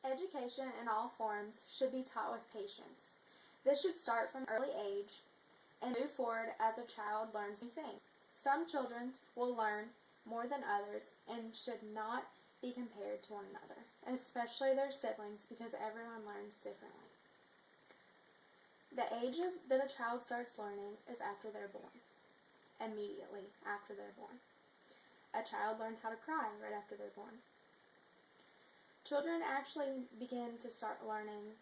Education in all forms should be taught with patience. This should start from early age and move forward as a child learns new things. Some children will learn more than others and should not be compared to one another, especially their siblings, because everyone learns differently. The age that a child starts learning is after they're born, immediately after they're born. A child learns how to cry right after they're born. Children actually begin to start learning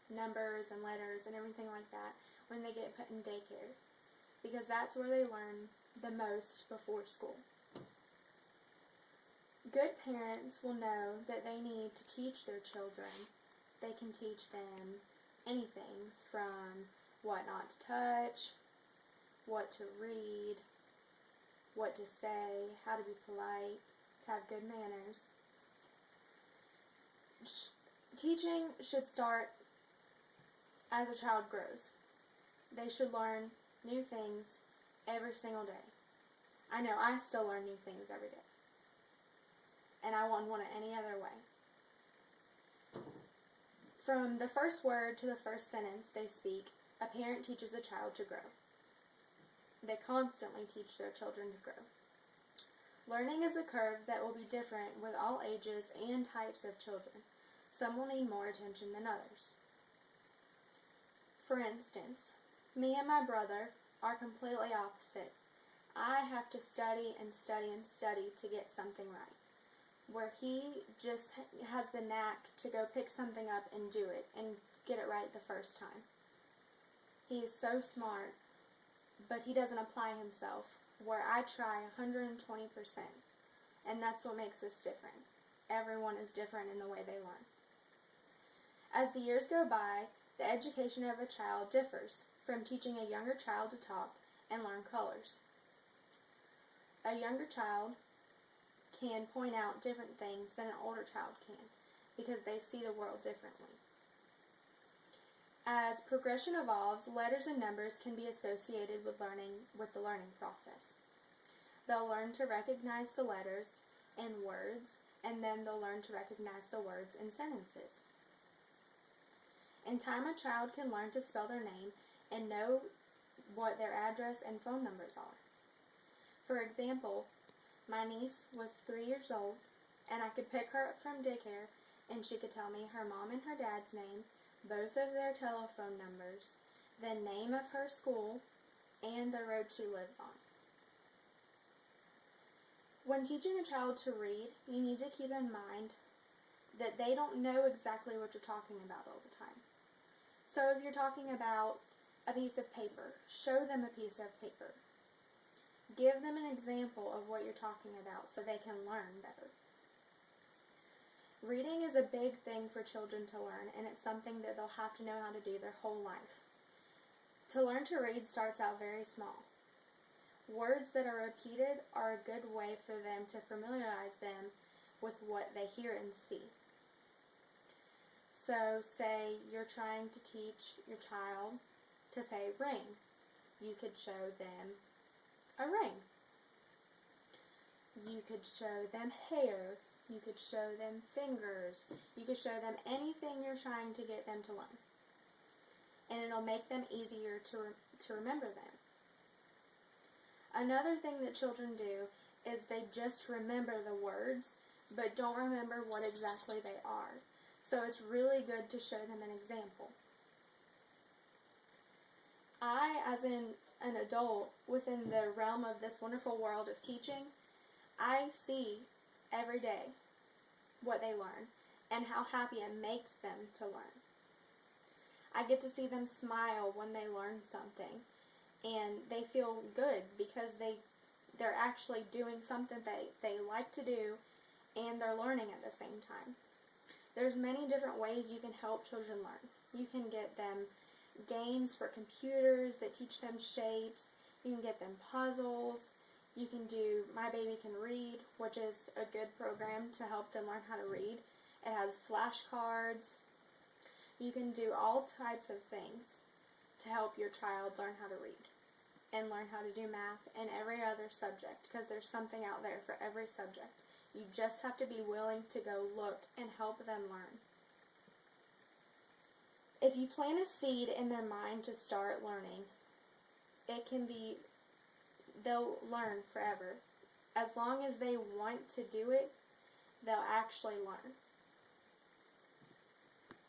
numbers and letters and everything like that when they get put in daycare, because that's where they learn the most before school. Good parents will know that they need to teach their children. They can teach them anything from what not to touch, what to read, what to say, how to be polite, to have good manners. Teaching should start as a child grows. They should learn new things every single day. I know I still learn new things every day, and I wouldn't want it any other way. From the first word to the first sentence they speak, a parent teaches a child to grow. They constantly teach their children to grow. Learning is a curve that will be different with all ages and types of children. Some will need more attention than others. For instance, me and my brother are completely opposite. I have to study and study and study to get something right, where he just has the knack to go pick something up and do it and get it right the first time. He is so smart, but he doesn't apply himself, where I try 120%, and that's what makes us different. Everyone is different in the way they learn. As the years go by, the education of a child differs from teaching a younger child to talk and learn colors. A younger child can point out different things than an older child can, because they see the world differently. As progression evolves, letters and numbers can be associated with the learning process. They'll learn to recognize the letters in words, and then they'll learn to recognize the words in sentences. In time, a child can learn to spell their name and know what their address and phone numbers are. For example, my niece was 3 years old, and I could pick her up from daycare, and she could tell me her mom and her dad's name, both of their telephone numbers, the name of her school, and the road she lives on. When teaching a child to read, you need to keep in mind that they don't know exactly what you're talking about all the time. So if you're talking about a piece of paper, show them a piece of paper. Give them an example of what you're talking about so they can learn better. Reading is a big thing for children to learn, and it's something that they'll have to know how to do their whole life. To learn to read starts out very small. Words that are repeated are a good way for them to familiarize them with what they hear and see. So say you're trying to teach your child to say ring. You could show them a ring. You could show them hair. You could show them fingers. You could show them anything you're trying to get them to learn. And it'll make them easier to remember them. Another thing that children do is they just remember the words, but don't remember what exactly they are. So it's really good to show them an example. I, as an adult within the realm of this wonderful world of teaching, I see every day what they learn and how happy it makes them to learn. I get to see them smile when they learn something, and they feel good because they're actually doing something they like to do, and they're learning at the same time. There's many different ways you can help children learn. You can get them games for computers that teach them shapes. You can get them puzzles. You can do My Baby Can Read, which is a good program to help them learn how to read. It has flashcards. You can do all types of things to help your child learn how to read and learn how to do math and every other subject, because there's something out there for every subject. You just have to be willing to go look and help them learn. If you plant a seed in their mind to start learning, they'll learn forever. As long as they want to do it, they'll actually learn.